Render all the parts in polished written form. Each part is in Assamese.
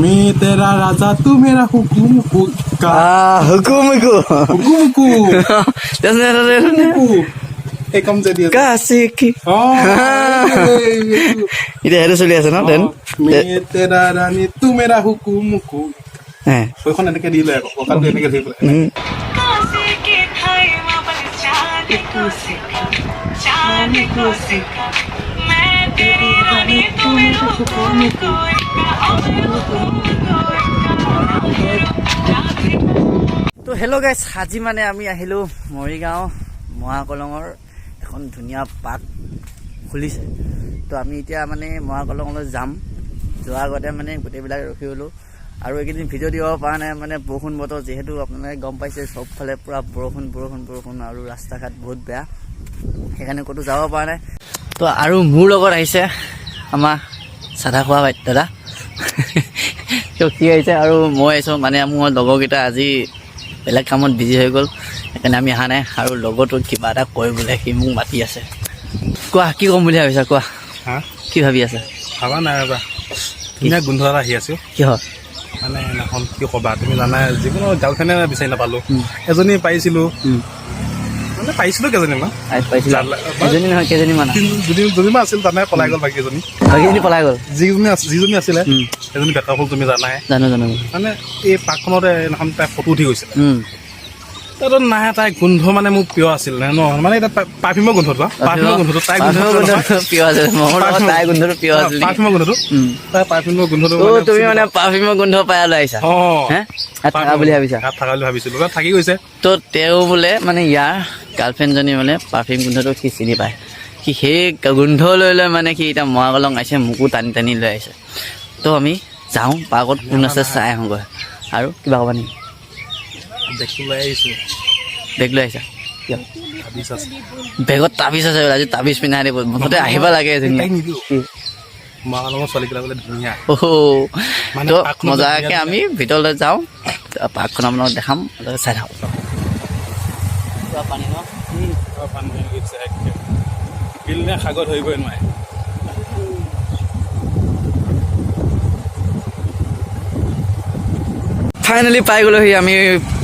मैं तेरा राजा तू मेरा हुकुम का hukum aku. हुकुमku Hukum. kamu jadi Kasih ki. oh Ini harus চলি আছে ন দেন मैं तेरा रानी तू मेरा हुकुमku ওইখন এনেকে দিলে আকৌ কঁকালটো এনেকে ধৰি পেলাই তো হেল্ল' গাইছ আজি মানে আমি আহিলোঁ মৰিগাঁও মহাকলঙৰ এখন ধুনীয়া পাৰ্ক খুলিছে তো আমি এতিয়া মানে মহাকলঙলৈ যাম যোৱাৰ আগতে মানে গোটেইবিলাক ৰখি গ'লোঁ আৰু এইকেইদিন ভিডিঅ' দিব পৰা নাই মানে বৰষুণ বতৰ যিহেতু আপোনালোকে গম পাইছে চবফালে পূৰা বৰষুণ আৰু ৰাস্তা ঘাট বহুত বেয়া সেইকাৰণে ক'তো যাব পৰা নাই তো আৰু মোৰ লগত আহিছে আমাৰ চাধা খোৱা দাদা সি আহিছে আৰু মই আহিছোঁ মানে মোৰ লগৰকেইটা আজি বেলেগ কামত বিজি হৈ গ'ল সেইকাৰণে আমি অহা নাই আৰু লগৰটো কিবা এটা কয় বোলে সি মোক মাতি আছে কোৱা কি ক'ম বুলি ভাবিছা কোৱা কি ভাবি আছা ভাবা নাই ৰ'বা ধুনীয়া গোন্ধ এটা আহি আছোঁ কিহৰ মানে সেইদিনাখন কি ক'বা তুমি জানাই যিকোনো গাৰ্লফ্ৰেণ্ডে বিচাৰি নাপালোঁ এজনী পাইছিলোঁ মানে পাইছিলোঁ কেইজনীমান এজনী নহয় কেইজনীমান দুজনীমান আছিল জানাই পলাই গ'ল বাকীজনী পলাই গ'ল যিজনী আছিলে এজনী বেকাৰ হ'ল তুমি জানাই জানো মানে এই পাৰ্কখনতে সেইদিনাখন তাই ফটো উঠি গৈছিলে তাত নাই তাই গোন্ধ মানে মোৰ প্ৰিয় আছিল ন মানে এতিয়া পাৰফিউমৰ গোন্ধটো তাই প্ৰিয় আছিল তাই গোন্ধটো প্ৰিয় আছিল পাৰফিউমৰ গোন্ধটো তাই পাৰফিউমৰ গোন্ধটো তুমি মানে পাৰফিউমৰ গোন্ধ পাই লৈ আহিছা থাকা বুলি ভাবিছা থাকা বুলি ভাবিছিলোঁ থাকি গৈছে তো তেওঁ বোলে মানে ইয়াৰ গাৰ্লফ্ৰেণ্ডজনী মানে পাৰফিউম গোন্ধটো সি চিনি পায় সি সেই গোন্ধ লৈ মানে সি এতিয়া মহাকলং আহিছে মোকো টানি লৈ আহিছে তো আমি যাওঁ পাৰ্কত কোন আছে চাই আহোঁগৈ আৰু কিবা ক'বা নেকি বেগটো লৈ আহিছোঁ বেগ লৈ আহিছা কিয় তাবিজ আছে বেগত তাবিজ আছে আজি তাবিজ পিন্ধাই দিব মুঠতে আহিব লাগে মহাকলঙৰ ছোৱালীকেইটা বোলে ধুনীয়া তো মজাকৈ আমি ভিতৰলৈ যাওঁ পাৰ্কখন আপোনালোকক দেখাম চাই থাকোঁ পানী বিল নে সাগৰ ধৰিবই নোৱাৰে ফাইনেলি পাই গ'লোহি আমি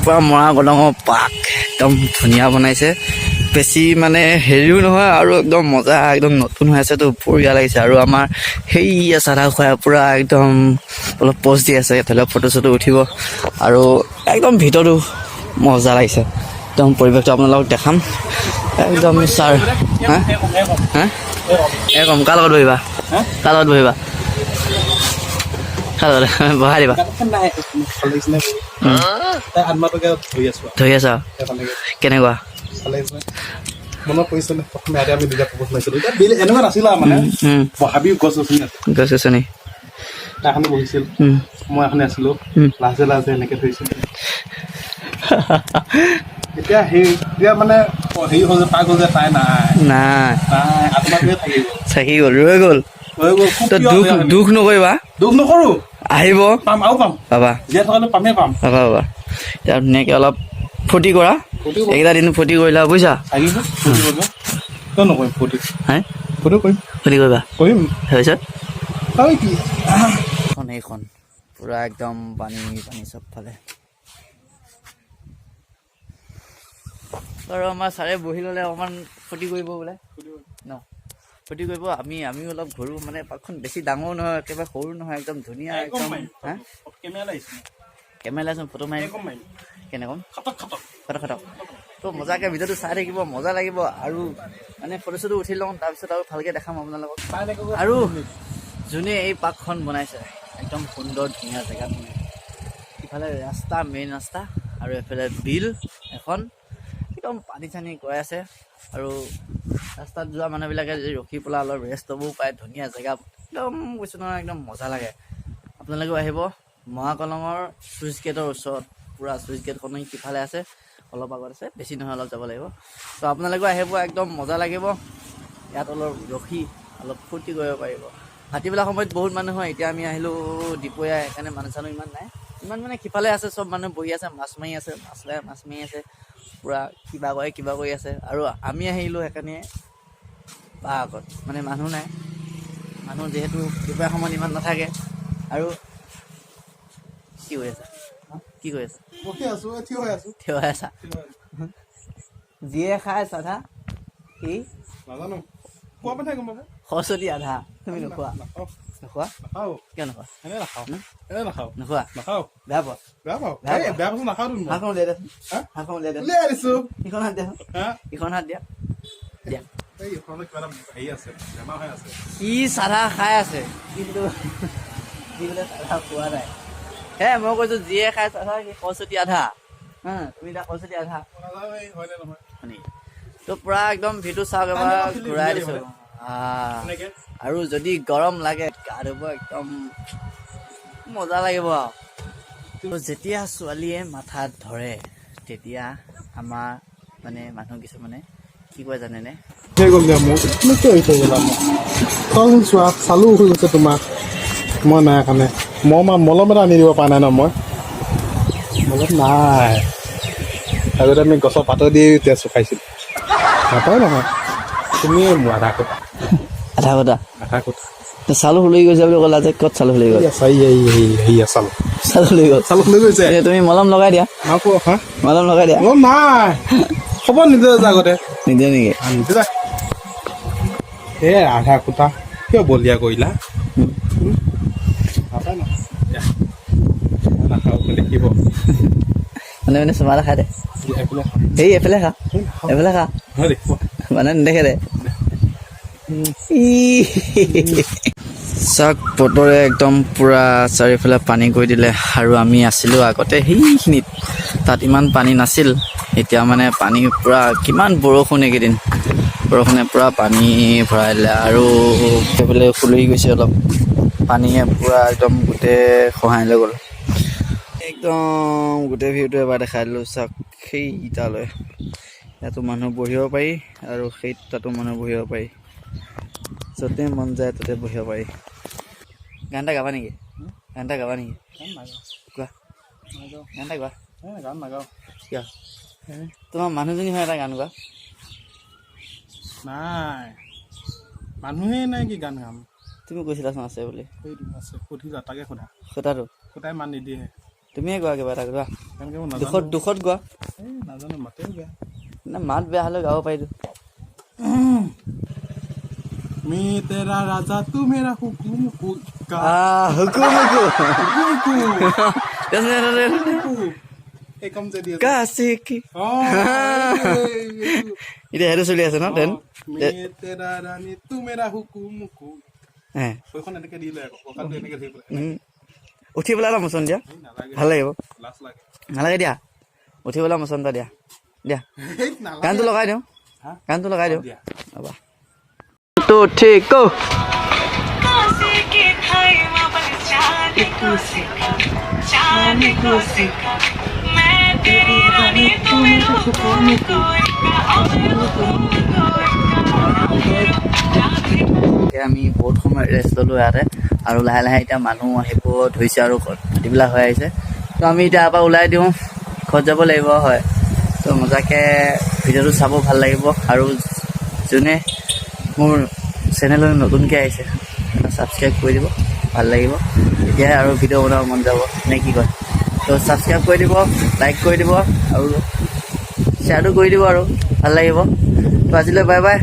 পূৰা মহাকলঙৰ পাৰ্ক একদম ধুনীয়া বনাইছে বেছি মানে হেৰিও নহয় আৰু একদম মজা একদম নতুন হৈ আছেতো বঢ়িয়া লাগিছে আৰু আমাৰ সেয়া চাধা খুৱাই পূৰা একদম অলপ প'ষ্ট দি আছে এইফালে ফটো চটো উঠিব আৰু একদম ভিতৰতো মজা লাগিছে একদম পৰিৱেশটো আপোনালোকক দেখাম একদম ছাৰ একদম কাৰ লগত বহিবা বহাই দিবা ধৰি আছা কেনেকুৱা মনত পৰিছে প্ৰথমে আমি দুটা প্ৰপ'জ মাৰিছিলোঁ এনেকুৱা নাছিলে মানে বহাবি গছ গছনি এখনে বহিছিল মই এখনে আছিলোঁ লাজে এনেকৈ ধৰিছিল এতিয়া মানে হেৰি হ'ল যে পাৰ্ক হ'ল যে তাই নাই আত্মাটোৱে থাকি গ'ল ৰৈ গ'ল দুখ নকৰিবা দুখ নকৰোঁ আহিব পাম আৰু পাম পাবা জীয়াই থকালৈ পামেই পাম পাবা এতিয়া ধুনীয়াকৈ অলপ ফূৰ্তি কৰা এইকেইটা দিন ফূৰ্তি কৰিলা বুজিছা কিয় নকৰিম ফূৰ্তি কৰিম ফূৰ্তি কৰিবা কৰিম তাৰপিছত কি এইখন পূৰা একদম পানী চবফালে আৰু আমাৰ ছাৰে বহি ল'লে অকণমান ফূৰ্তি কৰিব বোলে ন ফূৰ্তি কৰিব আমিও অলপ ঘূৰোঁ মানে পাৰ্কখন বেছি ডাঙৰ নহয় একেবাৰে সৰু নহয় একদম ধুনীয়া একদম কেমেৰা লাইছোঁ ফটো মাৰি কেনেকুৱা খটক তো মজাকৈ ভিডিঅ'টো চাই থাকিব মজা লাগিব আৰু মানে ফটো চটো উঠি লওঁ তাৰপিছত আৰু ভালকৈ দেখাম আপোনালোকক আৰু যোনে এই পাৰ্কখন বনাইছে একদম সুন্দৰ ধুনীয়া জেগাত ইফালে ৰাস্তা মেইন ৰাস্তা আৰু এফালে বিল এখন একদম পানী চানী গৈ আছে আৰু ৰাস্তাত যোৱা মানুহবিলাকে যদি ৰখি পেলাই অলপ ৰেষ্ট ল'বও পায় ধুনীয়া জেগা একদম কৈছোঁ নহয় একদম মজা লাগে আপোনালোকেও আহিব মহাকলঙৰ চুইচ গেটৰ ওচৰত পূৰা চুইচ গেটখন সিফালে আছে অলপ আগত আছে বেছি নহয় অলপ যাব লাগিব তো আপোনালোকেও আহিব একদম মজা লাগিব ইয়াত অলপ ৰখি অলপ ফূৰ্তি কৰিব পাৰিব ভাটিবেলা সময়ত বহুত মানুহ হয় এতিয়া আমি আহিলোঁ দুপৰীয়া সেইকাৰণে মানুহ চানুহ ইমান নাই ইমান মানে সিফালে আছে চব মানুহ বহি আছে মাছ মাৰি আছে পূৰা কিবা কৰি আছে আৰু আমি আহিলোঁ সেইকাৰণে পাৰ্কত মানে মানুহ নাই মানুহ যিহেতু দুপৰীয়া সময়ত ইমান নাথাকে আৰু কি কৰি আছা কি কৰি আছা বহি আছো থিয় হৈ আছো থিয় হৈ আছা যিয়ে খাই চাধা সি নাজানো খোৱা পাঠাই গম পাব সৰস্বতী আধা তুমি নোখোৱা নোখোৱা নাখাওঁ কিয় নোখোৱা এনে নাখাওঁ এনে নাখাওঁ নোখোৱা নাখাওঁ বেয়া পোৱা বেয়া পাওঁ বেয়া পাওঁ। বেয়া পাওঁ নাখাওঁ তুমি হাতখন উলিয়াই দেচোন হাতখন উলিয়াই দে উলিয়াই দিছো ইখন হাত দিয়া হা ইখন হাত দিয়া দিয়া এই এইখনত কিবা এটা হেৰি আছে বেমাৰ হৈ আছে সি চাধা খাই আছে কিন্তু সি বোলে চাধা খোৱা নাই হে মই কৈছো যিয়ে খাই চাধা সি সৰস্বতী আধা তুমি এতিয়া সৰস্বতী আধা নাজানো এই হয়নে নহয় শুনি তো পুৰা একদম ভিডিঅ' চাওক এবাৰ ঘূৰাই দিছো এনেকে আৰু যদি গৰম লাগে গা ধুব একদম মজা লাগিব আৰু যেতিয়া ছোৱালীয়ে মাথাত ধৰে তেতিয়া আমাৰ মানে মানুহ কিছুমানে কি কয় জানেনে হৈ গ'ল দিয়া মোক কিয় হৈ থৈ গ'লা মোক তই চোৱা চালু হৈ গৈছে তোমাক মই নাই কাৰণে মলম এটা আনি দিব পৰা নাই ন মই মলম নাই আগতে আমি গছৰ পাতৰ দি তেজ খাইছিলোঁ নাপায় নহয় তুমি আধা কথা আধা কথা আধা কথা চালু লৈ গৈছে বুলি ক'লা যে ক'ত চালু লৈ গ'ল চালু লৈ গ'ল চালু লৈ গৈছে তুমি মলম লগাই দিয়া হা মলম লগাই দিয়া মলম নাই খবৰ নিদিয়ে আগতে নিদিয়ে নেকি নিদিয়ে এ আধা খুটা কিয় বলিয়া কৰিলা নাপায় নহয় নাখাওঁ দেখিব মানে মানে চুমা এটা খাই দে সেই এফালে খা এফালে খা দেখিব মানে নেদেখে দে চাওক বতৰে একদম পুৰা চাৰিওফালে পানী কৰি দিলে আৰু আমি আছিলোঁ আগতে সেইখিনিত তাত ইমান পানী নাছিল এতিয়া মানে পানী পুৰা কিমান বৰষুণ এইকেইদিন বৰষুণে পুৰা পানী ভৰাই দিলে আৰু সেইফালে খুলি গৈছে অলপ পানীয়ে পুৰা একদম গোটেই খহাই লৈ গ'ল একদম গোটেই ভিউটো এবাৰ দেখাই দিলোঁ চাওক সেই ইটালৈ ইয়াতো মানুহ বহিব পাৰি আৰু সেই তাতো মানুহ বহিব পাৰি য'তে মন যায় ত'তে বহিব পাৰি গান এটা গাবা নেকি গান এটা গাবা নেকি গোৱা গান এটা গোৱা গান নাগাওঁ কিয় তোমাৰ মানুহজনী হয় এটা গান গোৱা নাই মানুহেই নাই কি গান গাম তুমি কৈছিলাচোন আছে বুলি আছে সুধিলা তাকে সোধা সোধাটো সোধাই মান নিদিয়ে তুমিয়ে গোৱা কিবা এটা গোৱা কেনেকৈ মই নাজানো দুখত গোৱা এই নাজানো মাতেও বেয়া না মাত বেয়া হ'লেও গাব পাৰিতো मी तेरा राजा तू मेरा हुकुम हुक्का হুকুম একম যে দিয়ে কাছিকি অ' এতিয়া সেইটো চলি আছে ন দেন मी तेरा रानी तू मेरा हुकुम हुकुम হে সেইখন এনেকে দিলে আকৌ ককালটো এনেকে ধৰি পেলাই উঠি পেলাই এটা মোচন দিয়া নালাগে ভাল লাগিব লাজ লাগে নালাগে দিয়া উঠি পেলাই মোচন এটা দিয়া দিয়া গানটো লগাই দিওঁ গানটো লগাই দিওঁ দিয়া ৰ'বা তো ঠিক আমি বহুত সময় ৰেষ্ট ল'লোঁ ইয়াতে আৰু লাহে লাহে এতিয়া মানুহ আহিব ধৰিছে আৰু ভাটিবিলাক হৈ আহিছে তো আমি এতিয়া ইয়াৰ পৰা ওলাই দিওঁ ঘৰত যাব লাগিব হয় তো মজাকৈ ভিডিঅ'টো চাব ভাল লাগিব আৰু যোনে মোৰ চেনেললৈ নতুনকৈ আহিছে এটা ছাবস্ক্ৰাইব কৰি দিব ভাল লাগিব তেতিয়াহে আৰু ভিডিঅ' বনাব মন যাব নে কি কয় তো ছাবস্ক্ৰাইব কৰি দিব লাইক কৰি দিব আৰু শ্বেয়াৰটো কৰি দিব আৰু ভাল লাগিব তো আজিলৈ বাই বাই